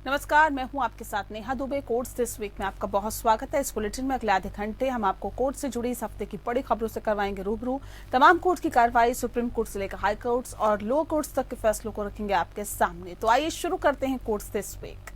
नमस्कार, मैं हूं आपके साथ Neha Dubey. Courts this week में आपका बहुत स्वागत है। इस बुलेटिन में अगले आधे घंटे हम आपको कोर्ट से जुड़ी इस हफ्ते की बड़ी खबरों से करवाएंगे रूबरू। तमाम कोर्ट की कार्रवाई सुप्रीम कोर्ट से लेकर हाई कोर्ट्स और लोअर कोर्ट्स तक के फैसलों को रखेंगे आपके सामने। तो आइए शुरू करते हैं कोर्ट्स दिस वीक।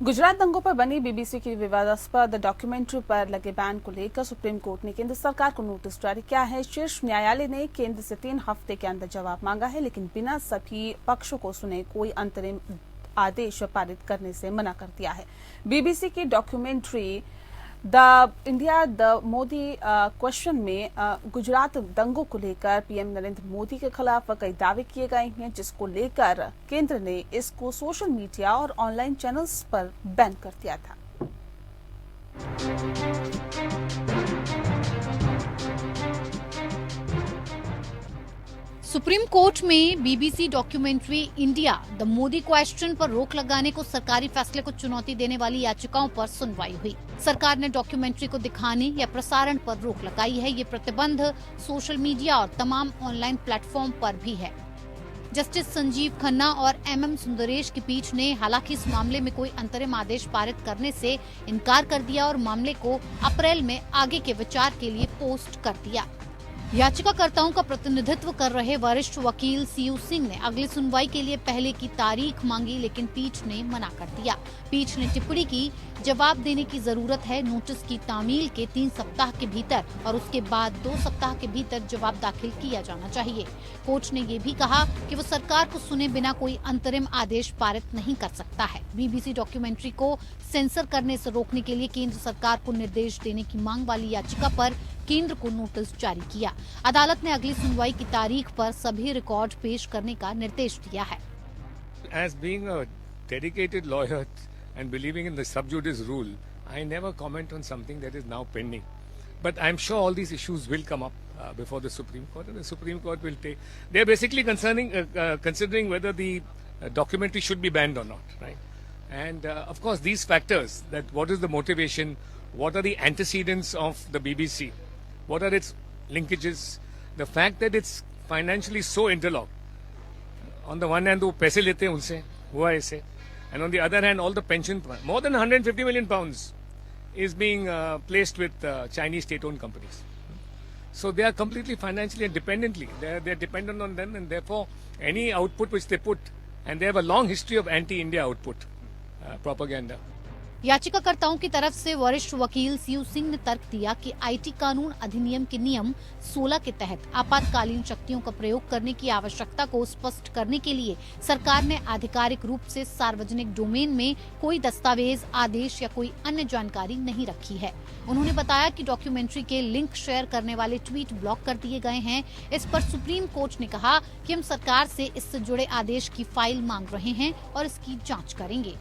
गुजरात दंगों पर बनी बीबीसी की विवादास्पद डॉक्यूमेंट्री पर लगे बैन को लेकर सुप्रीम कोर्ट ने केंद्र सरकार को नोटिस जारी किया है। शीर्ष न्यायालय ने केंद्र से 3 हफ्ते के अंदर जवाब मांगा है, लेकिन बिना सभी पक्षों को सुने कोई अंतरिम आदेश पारित करने से मना कर दिया है। बीबीसी की डॉक्यूमेंट्री द मोदी क्वेश्चन में गुजरात दंगों को लेकर पीएम नरेंद्र मोदी के खिलाफ कई दावे किए गए हैं, जिसको लेकर केंद्र ने इसको सोशल मीडिया और ऑनलाइन चैनल्स पर बैन कर दिया था। सुप्रीम कोर्ट में BBC documentary India the Modi question पर रोक लगाने को सरकारी फैसले को चुनौती देने वाली याचिकाओं पर सुनवाई हुई। सरकार ने डॉक्यूमेंट्री को दिखाने या प्रसारण पर रोक लगाई है। ये प्रतिबंध सोशल मीडिया और तमाम ऑनलाइन प्लेटफॉर्म पर भी है। जस्टिस संजीव खन्ना और एमएम सुंदरेश की पीठ ने हालांकि इस मामले में कोई अंतरिम आदेश पारित करने से इनकार कर दिया और मामले को अप्रैल में आगे के विचार के लिए पोस्ट कर दिया। याचिकाकर्ताओं का प्रतिनिधित्व कर रहे वरिष्ठ वकील सीयू सिंह ने अगली सुनवाई के लिए पहले की तारीख मांगी, लेकिन पीठ ने मना कर दिया। पीठ ने टिप्पणी की, जवाब देने की जरूरत है। नोटिस की तामील के 3 सप्ताह के भीतर और उसके बाद 2 सप्ताह के भीतर जवाब दाखिल किया जाना चाहिए। कोर्ट ने ये भी कहा कि वो सरकार को सुने बिना कोई अंतरिम आदेश पारित नहीं कर सकता है। बीबीसी डॉक्यूमेंट्री को सेंसर करने से रोकने के लिए केंद्र सरकार को निर्देश देने की मांग वाली याचिका पर केंद्र को नोटिस जारी किया। अदालत ने अगली सुनवाई की तारीख पर सभी रिकॉर्ड पेश करने का निर्देश दिया है। As being a dedicated lawyer and believing in the sub judice rule, I never comment on something that is now pending. But I'm sure all these issues will come up before the Supreme Court, and the Supreme Court will take. They're basically considering whether the documentary should be banned or not, right? And of course, these factors, that what is the motivation, what are the antecedents of the BBC, what are its linkages, the fact that it's financially so interlocked. On the one hand, वो पैसे लेते हैं उनसे, हुआ ऐसे, and on the other hand, all the pension, more than 150 million pounds is being placed with Chinese state-owned companies. So they are completely financially and dependently. They're dependent on them, and therefore any output which they put, and they have a long history of anti-India output propaganda. याचिकाकर्ताओं की तरफ से वरिष्ठ वकील CU Singh ने तर्क दिया कि आईटी कानून अधिनियम के नियम 16 के तहत आपातकालीन शक्तियों का प्रयोग करने की आवश्यकता को स्पष्ट करने के लिए सरकार ने आधिकारिक रूप से सार्वजनिक डोमेन में कोई दस्तावेज, आदेश या कोई अन्य जानकारी नहीं रखी है। उन्होंने बताया कि डॉक्यूमेंट्री के लिंक शेयर करने वाले ट्वीट ब्लॉक कर दिए गए हैं। इस पर सुप्रीम कोर्ट ने कहा कि हम सरकार से इससे जुड़े आदेश की फाइल मांग रहे हैं और इसकी जाँच करेंगे।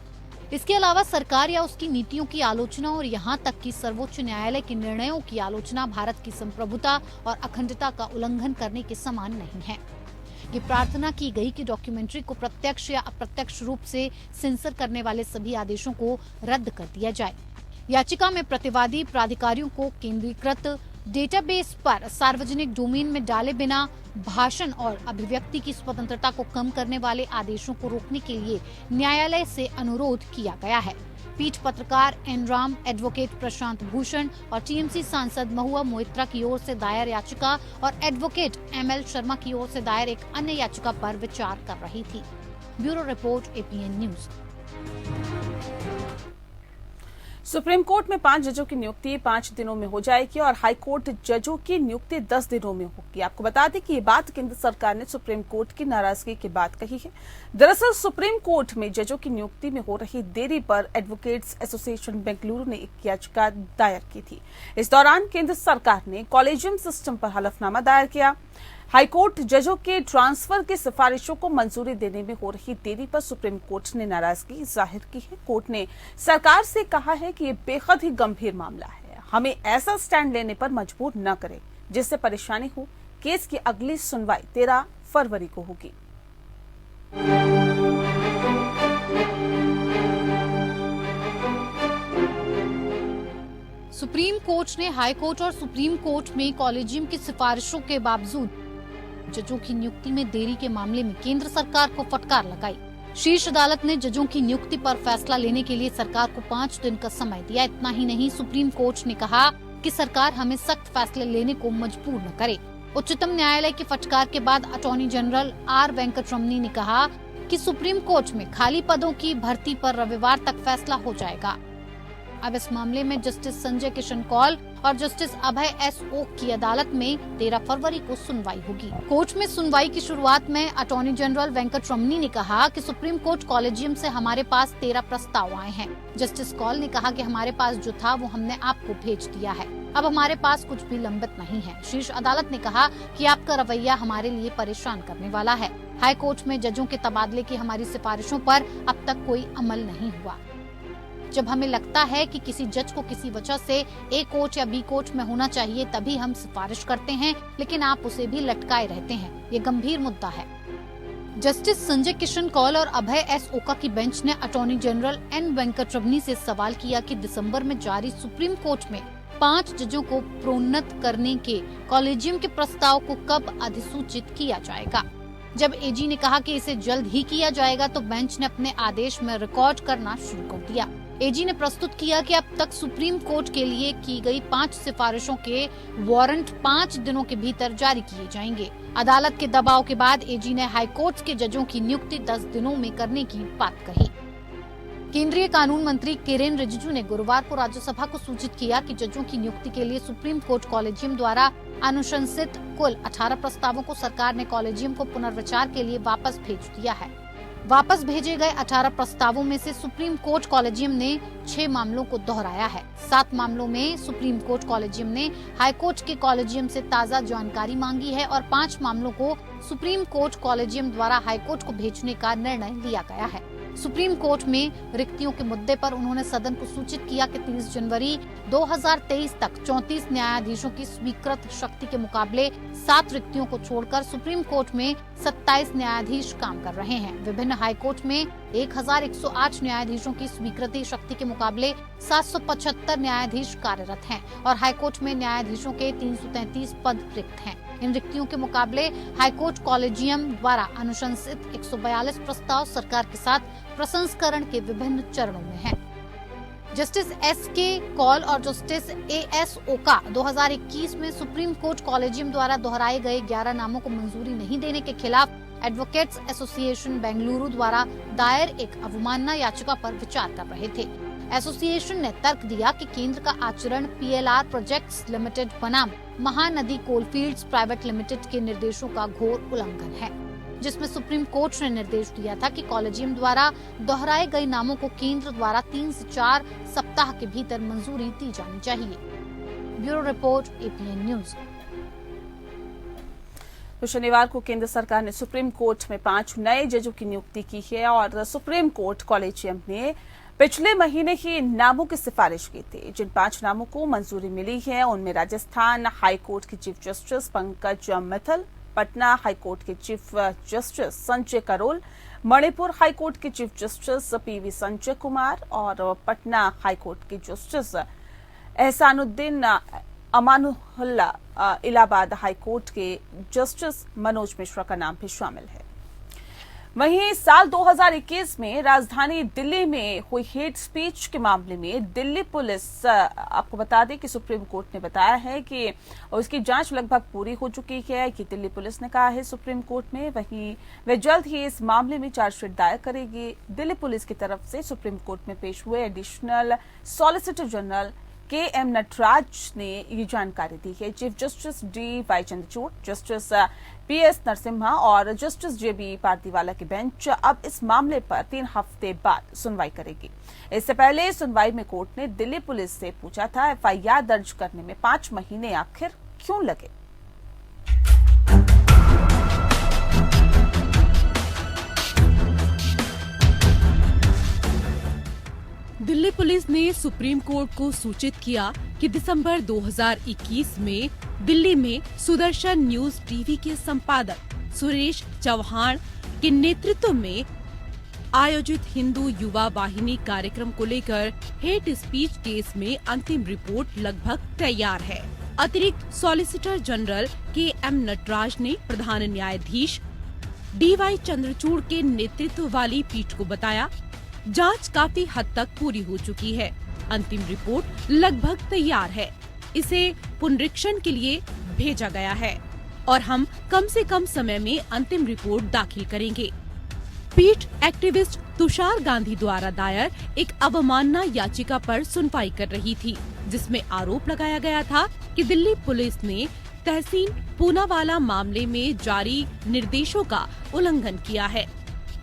इसके अलावा सरकार या उसकी नीतियों की आलोचना और यहाँ तक कि सर्वोच्च न्यायालय के निर्णयों की आलोचना भारत की संप्रभुता और अखंडता का उल्लंघन करने के समान नहीं है। ये प्रार्थना की गई कि डॉक्यूमेंट्री को प्रत्यक्ष या अप्रत्यक्ष रूप से सेंसर करने वाले सभी आदेशों को रद्द कर दिया जाए। याचिका में प्रतिवादी प्राधिकारियों को केंद्रीकृत डेटाबेस पर सार्वजनिक डोमेन में डाले बिना भाषण और अभिव्यक्ति की स्वतंत्रता को कम करने वाले आदेशों को रोकने के लिए न्यायालय से अनुरोध किया गया है। पीठ पत्रकार एन राम, एडवोकेट प्रशांत भूषण और टीएमसी सांसद महुआ मोइत्रा की ओर से दायर याचिका और एडवोकेट एमएल शर्मा की ओर से दायर एक अन्य याचिका पर विचार कर रही थी। Bureau report, APN news. Supreme court में 5 जजों की नियुक्ति 5 दिनों में हो जाएगी और हाई कोर्ट जजों की नियुक्ति 10 दिनों में होगी। आपको बता दें कि ये बात केंद्र सरकार ने सुप्रीम कोर्ट की नाराजगी के बाद कही है। दरअसल सुप्रीम कोर्ट में जजों की नियुक्ति में हो रही देरी पर एडवोकेट्स एसोसिएशन बेंगलुरु ने एक याचिका दायर की थी। इस दौरान केंद्र सरकार ने कॉलेजियम सिस्टम पर हलफनामा दायर किया। हाईकोर्ट जजों के ट्रांसफर की सिफारिशों को मंजूरी देने में हो रही देरी पर सुप्रीम कोर्ट ने नाराजगी जाहिर की है। कोर्ट ने सरकार से कहा है कि ये बेहद ही गंभीर मामला है, हमें ऐसा स्टैंड लेने पर मजबूर न करे जिससे परेशानी हो। केस की अगली सुनवाई 13 फरवरी को होगी। सुप्रीम कोर्ट ने हाई कोर्ट और सुप्रीम कोर्ट में कॉलेजियम की सिफारिशों के बावजूद जजों की नियुक्ति में देरी के मामले में केंद्र सरकार को फटकार लगाई। शीर्ष अदालत ने जजों की नियुक्ति पर फैसला लेने के लिए सरकार को 5 दिन का समय दिया। इतना ही नहीं, सुप्रीम कोर्ट ने कहा कि सरकार हमें सख्त फैसले लेने को मजबूर न करे। उच्चतम न्यायालय की फटकार के बाद अटॉर्नी जनरल आर वेंकटरमणी ने कहा कि सुप्रीम कोर्ट में खाली पदों की भर्ती पर रविवार तक फैसला हो जाएगा। अब इस मामले में जस्टिस संजय किशन कौल और जस्टिस अभय एस ओक की अदालत में 13 फरवरी को सुनवाई होगी। कोर्ट में सुनवाई की शुरुआत में अटॉर्नी जनरल वेंकटरमणी ने कहा कि सुप्रीम कोर्ट कॉलेजियम से हमारे पास 13 प्रस्ताव आए हैं। जस्टिस कौल ने कहा कि हमारे पास जो था वो हमने आपको भेज दिया है, अब हमारे पास कुछ भी लंबित नहीं है। शीर्ष अदालत ने कहा कि आपका रवैया हमारे लिए परेशान करने वाला है। हाई कोर्ट में जजों के तबादले की हमारी सिफारिशों पर अब तक कोई अमल नहीं हुआ। जब हमें लगता है कि किसी जज को किसी वजह से ए कोर्ट या बी कोर्ट में होना चाहिए तभी हम सिफारिश करते हैं, लेकिन आप उसे भी लटकाए रहते हैं। ये गंभीर मुद्दा है। जस्टिस संजय किशन कौल और अभय एस ओका की बेंच ने अटॉर्नी जनरल एन वेंकटरमणी से सवाल किया कि दिसंबर में जारी सुप्रीम कोर्ट में 5 जजों को प्रोन्नत करने के कॉलेजियम के प्रस्ताव को कब अधिसूचित किया जाएगा। जब एजी ने कहा कि इसे जल्द ही किया जाएगा तो बेंच ने अपने आदेश में रिकॉर्ड करना शुरू कर दिया। एजी ने प्रस्तुत किया कि अब तक सुप्रीम कोर्ट के लिए की गई 5 सिफारिशों के वारंट 5 दिनों के भीतर जारी किए जाएंगे। अदालत के दबाव के बाद एजी ने हाई कोर्ट के जजों की नियुक्ति 10 दिनों में करने की बात कही। केंद्रीय कानून मंत्री किरेन रिजिजू ने गुरुवार को राज्यसभा को सूचित किया कि जजों की नियुक्ति के लिए सुप्रीम कोर्ट कॉलेजियम द्वारा अनुशंसित कुल 18 प्रस्तावों को सरकार ने कॉलेजियम को पुनर्विचार के लिए वापस भेज दिया है। वापस भेजे गए 18 प्रस्तावों में से सुप्रीम कोर्ट कॉलेजियम ने 6 मामलों को दोहराया है। 7 मामलों में सुप्रीम कोर्ट कॉलेजियम ने हाई कोर्ट के कॉलेजियम से ताज़ा जानकारी मांगी है और 5 मामलों को सुप्रीम कोर्ट कॉलेजियम द्वारा हाई कोर्ट को भेजने का निर्णय लिया गया है। सुप्रीम कोर्ट में रिक्तियों के मुद्दे पर उन्होंने सदन को सूचित किया कि 30 जनवरी 2023 तक 34 न्यायाधीशों की स्वीकृत शक्ति के मुकाबले 7 रिक्तियों को छोड़कर सुप्रीम कोर्ट में 27 न्यायाधीश काम कर रहे हैं। विभिन्न हाई कोर्ट में 1108 न्यायाधीशों की स्वीकृति शक्ति के मुकाबले 775 न्यायाधीश कार्यरत हैं और हाई कोर्ट में न्यायाधीशों के 333 पद रिक्त हैं। इन रिक्तियों के मुकाबले हाईकोर्ट कॉलेजियम द्वारा अनुशंसित 142 प्रस्ताव सरकार के साथ प्रसंस्करण के विभिन्न चरणों में हैं। Justice SK. कौल और जस्टिस ए.एस. ओका 2021 में सुप्रीम कोर्ट कॉलेजियम द्वारा दोहराए गए 11 नामों को मंजूरी नहीं देने के खिलाफ एडवोकेट्स एसोसिएशन बेंगलुरु द्वारा दायर एक अवमानना याचिका पर विचार कर रहे थे। एसोसिएशन ने तर्क दिया कि केंद्र का आचरण पीएलआर प्रोजेक्ट्स लिमिटेड बनाम महानदी कोलफील्ड्स प्राइवेट लिमिटेड के निर्देशों का घोर उल्लंघन है, जिसमें सुप्रीम कोर्ट ने निर्देश दिया था कि कॉलेजियम द्वारा दोहराए गए नामों को केंद्र द्वारा 3 से 4 सप्ताह के भीतर मंजूरी दी जानी चाहिए। Bureau report, APN news. तो शनिवार को केंद्र सरकार ने सुप्रीम कोर्ट में 5 नए जजों की नियुक्ति की है और सुप्रीम कोर्ट कॉलेजियम ने पिछले महीने ही नामों की सिफारिश की थी। जिन 5 नामों को मंजूरी मिली है उनमें राजस्थान हाई कोर्ट के chief justice Pankaj Mittal, Patna high court के chief justice Sanjay Karol, Manipur high court के chief justice PV Sanjay Kumar और पटना हाई कोर्ट के justice Ahsanuddin Amanullah, Allahabad high court के जस्टिस मनोज मिश्रा का नाम भी शामिल है। वहीं साल 2021 में राजधानी दिल्ली में हुई हेट स्पीच के मामले में दिल्ली पुलिस, आपको बता दें कि सुप्रीम कोर्ट ने बताया है कि उसकी जांच लगभग पूरी हो चुकी है कि दिल्ली पुलिस ने कहा है सुप्रीम कोर्ट में। वहीं वे जल्द ही इस मामले में चार्जशीट दायर करेगी। दिल्ली पुलिस की तरफ से सुप्रीम कोर्ट में पेश हुए additional solicitor general K M. Nataraj ने ये जानकारी दी है। Chief justice D Y. Chandrachud, justice P S. Narasimha और जस्टिस जे.बी. पारदीवाला की बेंच अब इस मामले पर 3 हफ्ते बाद सुनवाई करेगी। इससे पहले सुनवाई में कोर्ट ने दिल्ली पुलिस से पूछा था एफआईआर दर्ज करने में 5 महीने आखिर क्यों लगे। दिल्ली पुलिस ने सुप्रीम कोर्ट को सूचित किया कि दिसंबर 2021 में दिल्ली में सुदर्शन न्यूज टीवी के संपादक सुरेश चौहान के नेतृत्व में आयोजित हिंदू युवा वाहिनी कार्यक्रम को लेकर हेट स्पीच केस में अंतिम रिपोर्ट लगभग तैयार है। अतिरिक्त सॉलिसिटर जनरल KM नटराज ने प्रधान न्यायाधीश DY चंद्रचूड़ के नेतृत्व वाली पीठ को बताया, जांच काफी हद तक पूरी हो चुकी है। अंतिम रिपोर्ट लगभग तैयार है। इसे पुनरीक्षण के लिए भेजा गया है और हम कम से कम समय में अंतिम रिपोर्ट दाखिल करेंगे। पीठ एक्टिविस्ट तुषार गांधी द्वारा दायर एक अवमानना याचिका पर सुनवाई कर रही थी, जिसमें आरोप लगाया गया था कि दिल्ली पुलिस ने तहसीन पूनावाला मामले में जारी निर्देशों का उल्लंघन किया है।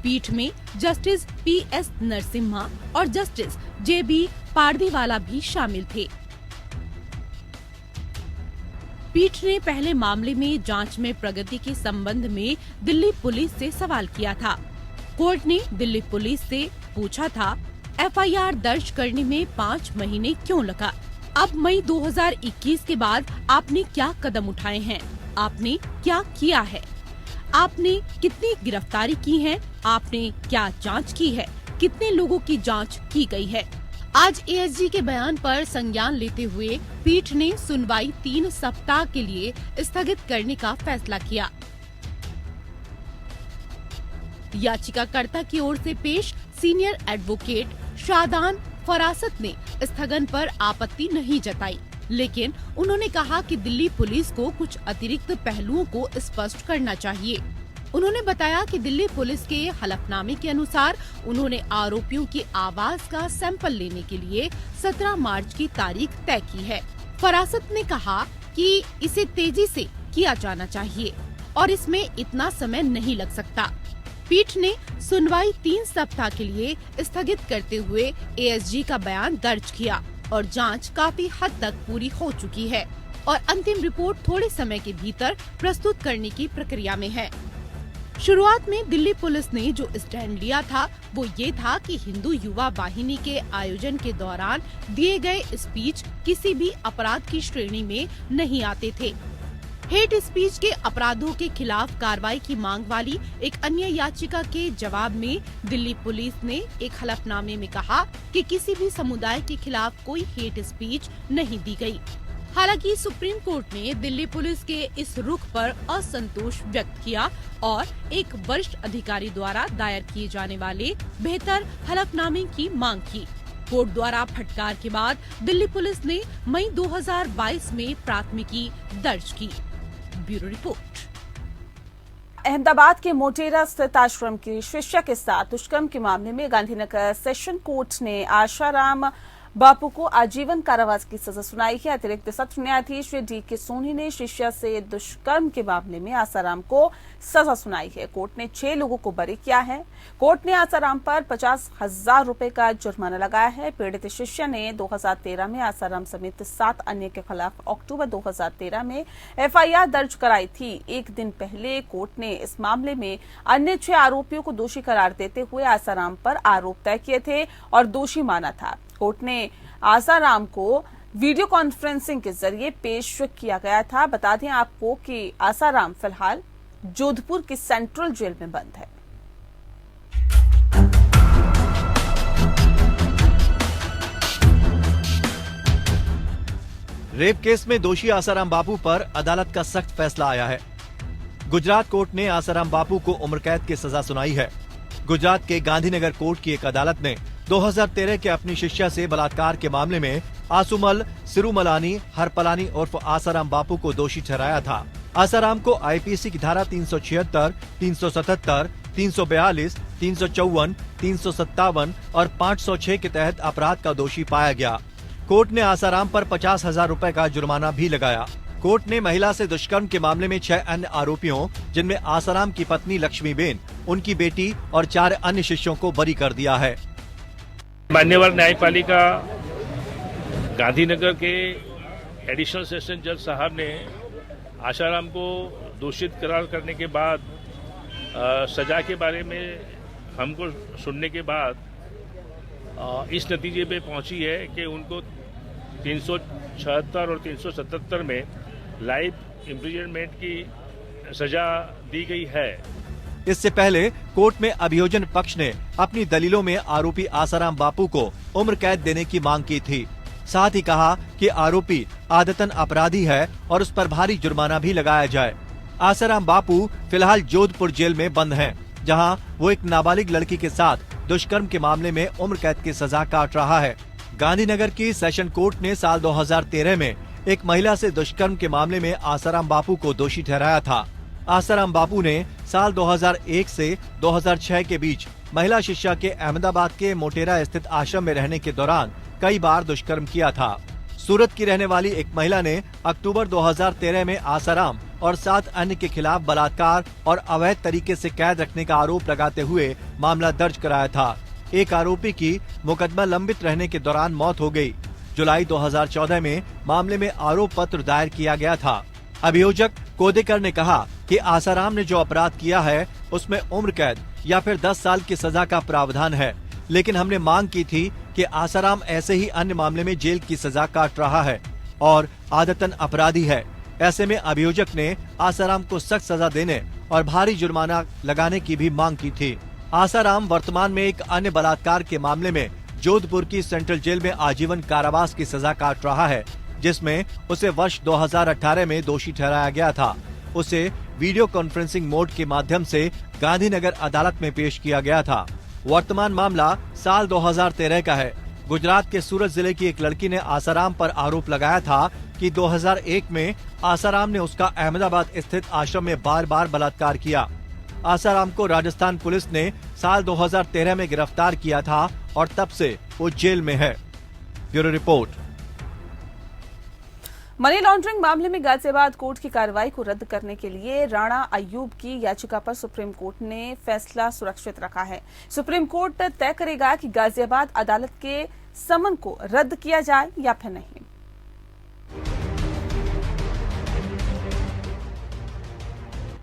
पीठ में जस्टिस PS नरसिम्हा और जस्टिस JB पारदीवाला भी शामिल थे। पीठ ने पहले मामले में जांच में प्रगति के संबंध में दिल्ली पुलिस से सवाल किया था। कोर्ट ने दिल्ली पुलिस से पूछा था, FIR दर्ज करने में 5 महीने क्यों लगा? अब मई 2021 के बाद आपने क्या कदम उठाए हैं? आपने क्या किया है? आपने कितनी गिरफ्तारी की है? आपने क्या जांच की है? कितने लोगों की जांच की गई है? आज ASG के बयान पर संज्ञान लेते हुए पीठ ने सुनवाई 3 सप्ताह के लिए स्थगित करने का फैसला किया। याचिकाकर्ता की ओर से पेश सीनियर एडवोकेट शादान फरासत ने स्थगन पर आपत्ति नहीं जताई, लेकिन उन्होंने कहा कि दिल्ली पुलिस को कुछ अतिरिक्त पहलुओं को स्पष्ट करना चाहिए। उन्होंने बताया कि दिल्ली पुलिस के हलफनामे के अनुसार उन्होंने आरोपियों की आवाज का सैंपल लेने के लिए 17 मार्च की तारीख तय की है। फरासत ने कहा कि इसे तेजी से किया जाना चाहिए और इसमें इतना समय नहीं लग सकता। पीठ ने सुनवाई 3 सप्ताह के लिए स्थगित करते हुए ASG का बयान दर्ज किया और जांच काफी हद तक पूरी हो चुकी है और अंतिम रिपोर्ट थोड़े समय के भीतर प्रस्तुत करने की प्रक्रिया में है। शुरुआत में दिल्ली पुलिस ने जो स्टैंड लिया था वो ये था कि हिंदू युवा वाहिनी के आयोजन के दौरान दिए गए स्पीच किसी भी अपराध की श्रेणी में नहीं आते थे। हेट स्पीच के अपराधों के खिलाफ कार्रवाई की मांग वाली एक अन्य याचिका के जवाब में दिल्ली पुलिस ने एक हलफनामे में कहा कि किसी भी समुदाय के खिलाफ कोई हेट स्पीच नहीं दी गई। हालांकि सुप्रीम कोर्ट ने दिल्ली पुलिस के इस रुख पर असंतोष व्यक्त किया और एक वरिष्ठ अधिकारी द्वारा दायर किए जाने वाले बेहतर हलफनामे की मांग की। कोर्ट द्वारा फटकार के बाद दिल्ली पुलिस ने मई 2022 में प्राथमिकी दर्ज की। Bureau report. अहमदाबाद के मोटेरा स्थित आश्रम की शिष्या के साथ दुष्कर्म के मामले में गांधीनगर सेशन कोर्ट ने आशाराम बापू को आजीवन कारावास की सजा सुनाई है। अतिरिक्त सत्र न्यायाधीश DK सोनी ने शिष्या से दुष्कर्म के मामले में आसाराम को सजा सुनाई है। कोर्ट ने 6 लोगों को बरी किया है। कोर्ट ने आसाराम पर 50,000 रुपए का जुर्माना लगाया है। पीड़ित शिष्या ने 2013 में आसाराम समेत 7 अन्य के खिलाफ अक्टूबर 2013 में FIR दर्ज कराई थी। एक दिन पहले कोर्ट ने इस मामले में अन्य 6 आरोपियों को दोषी करार देते हुए आसाराम पर आरोप तय किए थे और दोषी माना था। कोर्ट ने आसाराम को वीडियो कॉन्फ्रेंसिंग के जरिए पेश किया गया था। बता दें आपको कि आसाराम फिलहाल जोधपुर की सेंट्रल जेल में बंद है। रेप केस में दोषी आसाराम बापू पर अदालत का सख्त फैसला आया है। गुजरात कोर्ट ने आसाराम बापू को उम्र कैद की सजा सुनाई है। गुजरात के गांधीनगर कोर्ट की एक अदालत ने 2013 के अपनी शिष्या से बलात्कार के मामले में आसुमल सिरुमलानी हरपलानी उर्फ आसाराम बापू को दोषी ठहराया था। आसाराम को IPC की धारा 376, 377, 342, 354, 357 और 506 के तहत अपराध का दोषी पाया गया। कोर्ट ने आसाराम पर 50,000 रुपए का जुर्माना भी लगाया। कोर्ट ने महिला से दुष्कर्म के मामले में 6 अन्य आरोपियों, जिनमें आसाराम की पत्नी लक्ष्मीबेन, उनकी बेटी और 4 अन्य शिष्यों को बरी कर दिया है। मान्यवर न्यायपालिका गांधीनगर के एडिशनल सेशन जज साहब ने आसाराम को दोषित करार करने के बाद सजा के बारे में हमको सुनने के बाद इस नतीजे पे पहुंची है कि उनको 376 और 377 में लाइफ इम्प्रिजनमेंट की सजा दी गई है। इससे पहले कोर्ट में अभियोजन पक्ष ने अपनी दलीलों में आरोपी आसाराम बापू को उम्र कैद देने की मांग की थी। साथ ही कहा कि आरोपी आदतन अपराधी है और उस पर भारी जुर्माना भी लगाया जाए। आसाराम बापू फिलहाल जोधपुर जेल में बंद हैं, जहां वो एक नाबालिग लड़की के साथ दुष्कर्म के मामले में उम्र कैद की सजा काट रहा है। गांधीनगर की सेशन कोर्ट ने साल 2013 में एक महिला से दुष्कर्म के मामले में आसाराम बापू को दोषी ठहराया था। आसाराम बापू ने साल 2001 से 2006 के बीच महिला शिष्या के अहमदाबाद के मोटेरा स्थित आश्रम में रहने के दौरान कई बार दुष्कर्म किया था। सूरत की रहने वाली एक महिला ने अक्टूबर 2013 में आसाराम और 7 अन्य के खिलाफ बलात्कार और अवैध तरीके से कैद रखने का आरोप लगाते हुए मामला दर्ज कराया था। एक आरोपी की मुकदमा लंबित रहने के दौरान मौत हो गई। जुलाई 2014 में मामले में आरोप पत्र दायर किया गया था। अभियोजक कोदेकर ने कहा कि आसाराम ने जो अपराध किया है उसमें उम्र कैद या फिर 10 साल की सजा का प्रावधान है, लेकिन हमने मांग की थी कि आसाराम ऐसे ही अन्य मामले में जेल की सजा काट रहा है और आदतन अपराधी है। ऐसे में अभियोजक ने आसाराम को सख्त सजा देने और भारी जुर्माना लगाने की भी मांग की थी। आसाराम वर्तमान में एक अन्य बलात्कार के मामले में जोधपुर की सेंट्रल जेल में आजीवन कारावास की सजा काट रहा है, जिसमें उसे वर्ष 2018 में दोषी ठहराया गया था। उसे वीडियो कॉन्फ्रेंसिंग मोड के माध्यम से गांधीनगर अदालत में पेश किया गया था। वर्तमान मामला साल 2013 का है। गुजरात के सूरत जिले की एक लड़की ने आसाराम पर आरोप लगाया था कि 2001 में आसाराम ने उसका अहमदाबाद स्थित आश्रम में बार बार बलात्कार किया। आसाराम को राजस्थान पुलिस ने साल 2013 में गिरफ्तार किया था और तब से वो जेल में है। Bureau report. मनी लॉन्ड्रिंग मामले में गाजियाबाद कोर्ट की कार्रवाई को रद्द करने के लिए राणा अयूब की याचिका पर सुप्रीम कोर्ट ने फैसला सुरक्षित रखा है। सुप्रीम कोर्ट तय करेगा कि गाजियाबाद अदालत के समन को रद्द किया जाए या फिर नहीं।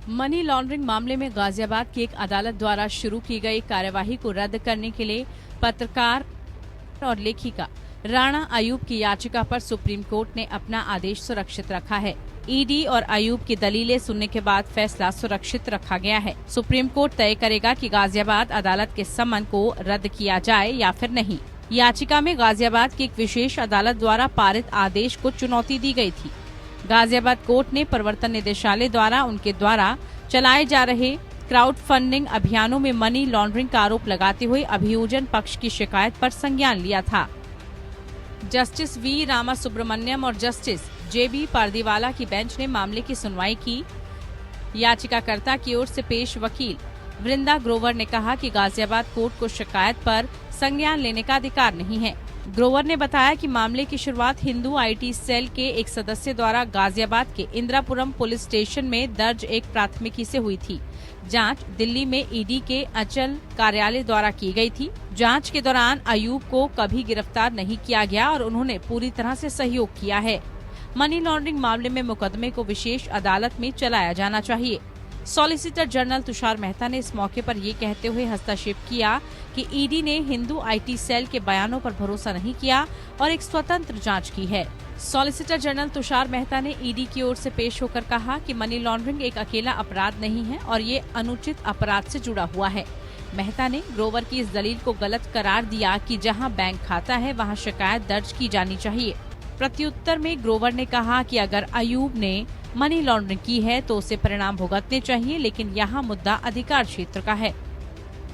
मनी लॉन्ड्रिंग मामले में गाजियाबाद की एक अदालत द्वारा शुरू की गई कार्यवाही को रद्द करने के लिए पत्रकार और लेखिका राणा अयूब की याचिका पर सुप्रीम कोर्ट ने अपना आदेश सुरक्षित रखा है। ईडी और अयूब की दलीलें सुनने के बाद फैसला सुरक्षित रखा गया है। सुप्रीम कोर्ट तय करेगा कि गाजियाबाद अदालत के समन को रद्द किया जाए या फिर नहीं। याचिका में गाजियाबाद की एक विशेष अदालत द्वारा पारित आदेश को चुनौती दी गई थी। गाजियाबाद कोर्ट ने प्रवर्तन निदेशालय द्वारा उनके द्वारा चलाए जा रहे क्राउड फंडिंग अभियानों में मनी लॉन्ड्रिंग का आरोप लगाते हुए अभियोजन पक्ष की शिकायत पर संज्ञान लिया था। जस्टिस वी रामासुब्रमण्यम और जस्टिस जेबी पारदीवाला की बेंच ने मामले की सुनवाई की। याचिकाकर्ता की ओर से पेश वकील वृंदा ग्रोवर ने कहा कि गाजियाबाद कोर्ट को शिकायत पर संज्ञान लेने का अधिकार नहीं है। ग्रोवर ने बताया कि मामले की शुरुआत हिंदू आईटी सेल के एक सदस्य द्वारा गाजियाबाद के इंदिरापुरम पुलिस स्टेशन में दर्ज एक प्राथमिकी से हुई थी। जांच दिल्ली में ईडी के अंचल कार्यालय द्वारा की गई थी। जांच के दौरान अयूब को कभी गिरफ्तार नहीं किया गया और उन्होंने पूरी तरह से सहयोग किया है। मनी लॉन्ड्रिंग मामले में मुकदमे को विशेष अदालत में चलाया जाना चाहिए। सॉलिसिटर जनरल तुषार मेहता ने इस मौके पर ये कहते हुए हस्तक्षेप किया कि ईडी ने हिंदू आईटी सेल के बयानों पर भरोसा नहीं किया और एक स्वतंत्र जांच की है। सॉलिसिटर जनरल तुषार मेहता ने ईडी की ओर से पेश होकर कहा कि मनी लॉन्ड्रिंग एक अकेला अपराध नहीं है और ये अनुचित अपराध से जुड़ा हुआ है। मेहता ने ग्रोवर की इस दलील को गलत करार दिया कि जहां बैंक खाता है वहां शिकायत दर्ज की जानी चाहिए। प्रत्युत्तर में ग्रोवर ने कहा कि अगर अयूब ने मनी लॉन्ड्रिंग की है तो उसे परिणाम भुगतने चाहिए, लेकिन यहाँ मुद्दा अधिकार क्षेत्र का है।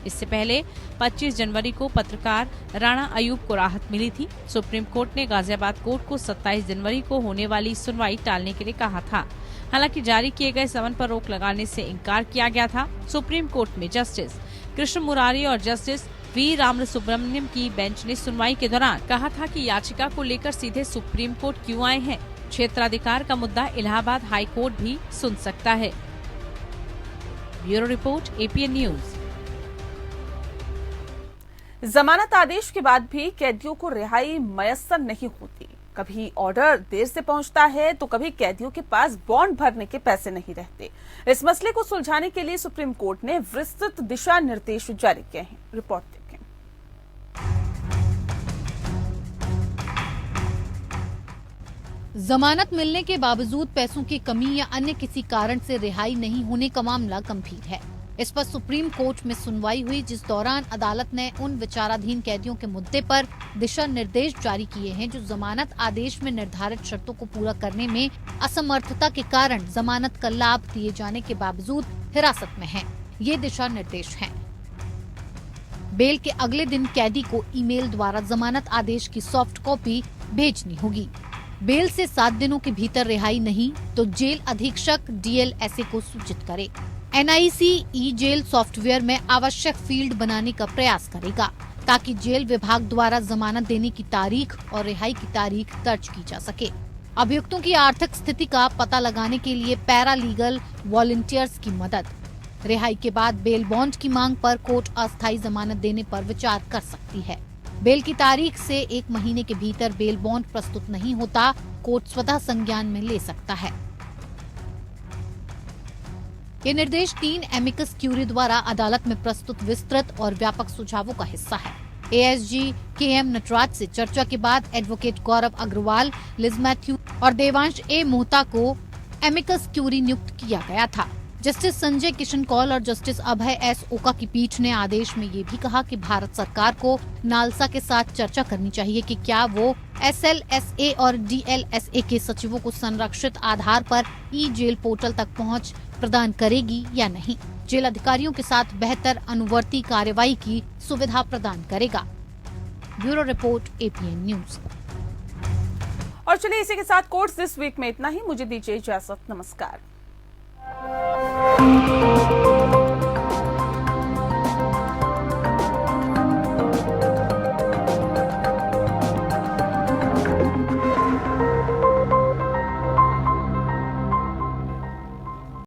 इससे पहले 25 जनवरी को पत्रकार राणा अयूब को राहत मिली थी। सुप्रीम कोर्ट ने गाजियाबाद कोर्ट को 27 जनवरी को होने वाली सुनवाई टालने के लिए कहा था। हालांकि जारी किए गए समन पर रोक लगाने से इनकार किया गया था। सुप्रीम कोर्ट में जस्टिस कृष्ण मुरारी और जस्टिस वी रामसुब्रमण्यम की बेंच ने सुनवाई के दौरान कहा था कि याचिका को लेकर सीधे सुप्रीम कोर्ट क्यों आए हैं। क्षेत्राधिकार का मुद्दा इलाहाबाद हाई कोर्ट भी सुन सकता है। Bureau report, APN news. जमानत आदेश के बाद भी कैदियों को रिहाई मयस्सर नहीं होती। कभी ऑर्डर देर से पहुंचता है तो कभी कैदियों के पास बॉन्ड भरने के पैसे नहीं रहते। इस मसले को सुलझाने के लिए सुप्रीम कोर्ट ने विस्तृत दिशा निर्देश जारी किए हैं। रिपोर्ट देखें। जमानत मिलने के बावजूद पैसों की कमी या अन्य किसी कारण से रिहाई नहीं होने का मामला गंभीर है। इस पर सुप्रीम कोर्ट में सुनवाई हुई, जिस दौरान अदालत ने उन विचाराधीन कैदियों के मुद्दे पर दिशा निर्देश जारी किए हैं जो जमानत आदेश में निर्धारित शर्तों को पूरा करने में असमर्थता के कारण जमानत का लाभ दिए जाने के बावजूद हिरासत में हैं। ये दिशा निर्देश हैं। बेल के अगले दिन कैदी को ईमेल द्वारा जमानत आदेश की सॉफ्ट कॉपी भेजनी होगी। बेल से 7 दिनों के भीतर रिहाई नहीं तो जेल अधीक्षक DLSA को सूचित करे। NIC ई जेल सॉफ्टवेयर में आवश्यक फील्ड बनाने का प्रयास करेगा ताकि जेल विभाग द्वारा जमानत देने की तारीख और रिहाई की तारीख दर्ज की जा सके। अभियुक्तों की आर्थिक स्थिति का पता लगाने के लिए पैरा लीगल वॉलंटियर्स की मदद। रिहाई के बाद बेल बॉन्ड की मांग पर कोर्ट अस्थायी जमानत देने पर विचार कर सकती है। बेल की तारीख से 1 महीने के भीतर बेल बॉन्ड प्रस्तुत नहीं होता, कोर्ट स्वतः संज्ञान में ले सकता है। ये निर्देश 3 एमिकस क्यूरी द्वारा अदालत में प्रस्तुत विस्तृत और व्यापक सुझावों का हिस्सा है। ASG KM नटराज से चर्चा के बाद एडवोकेट गौरव अग्रवाल, लिज मैथ्यू और देवांश A मोहता को एमिकस क्यूरी नियुक्त किया गया था। जस्टिस संजय किशन कौल और जस्टिस अभय S ओका की पीठ ने आदेश में ये भी कहा कि भारत सरकार को नालसा के साथ चर्चा करनी चाहिए कि क्या वो SLSA और DLSA के सचिवों को संरक्षित आधार पर ई जेल पोर्टल तक पहुंच प्रदान करेगी या नहीं। जेल अधिकारियों के साथ बेहतर अनुवर्ती कार्रवाई की सुविधा प्रदान करेगा। Bureau report APN news. और चलिए इसी के साथ कोर्ट्स दिस वीक में इतना ही। मुझे दीजिए इजाजत। नमस्कार।